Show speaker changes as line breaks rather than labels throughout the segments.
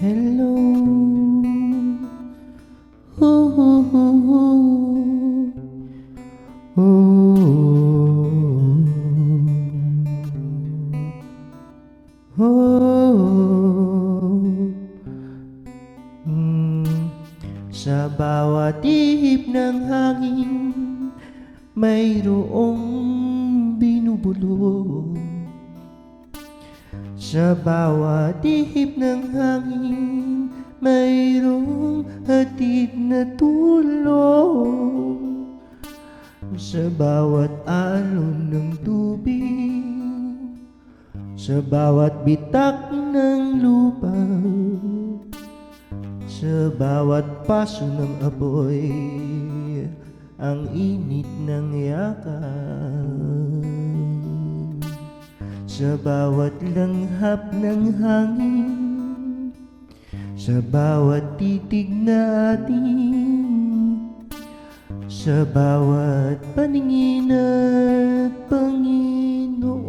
Hello, oh, oh, oh, oh, oh. Sa bawat ihip ng hangin mayroong binubulong. Sa bawat ihip ng hangin mayroong hatid na tulong. Sa bawat alon ng tubig, sa bawat bitak ng lupa, sa bawat paso ng apoy, ang init ng yakap. Sa bawat langhap ng hangin, sa bawat titig na atin, sa bawat paningin at Panginoon,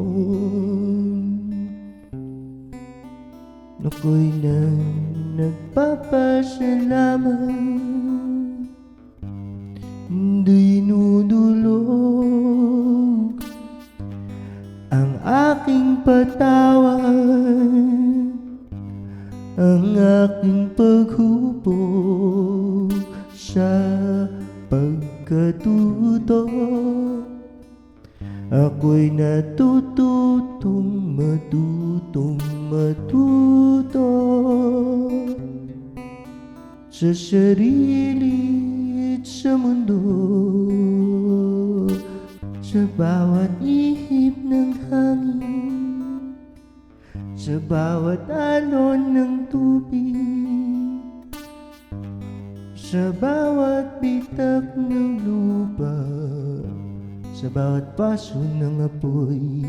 ako'y nagpapasalamat. Dinudulog ang aking patawad, ang aking paghubog sa pagkatuto. Ako'y natututong matuto sa sarili at sa mundo. Sa bawat ihip ng hangin, sa bawat alon ng tubig, sa bawat bitak ng lupa, sa bawat paso ng apoy,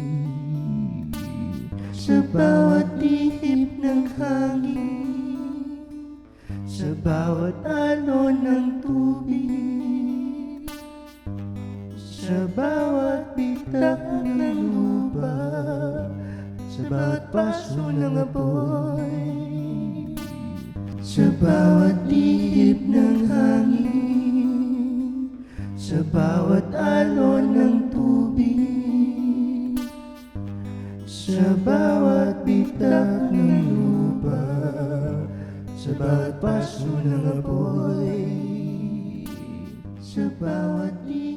sa bawat ihip ng hangin, sa bawat alon ng tubig, sa bawat bitak ng lupa, sa bawat paso ng apoy, sa bawat ihip ng hangin, sa bawat alon ng tubig, sa bawat bitak ng lupa, sa bawat paso ng apoy, sa bawat ihip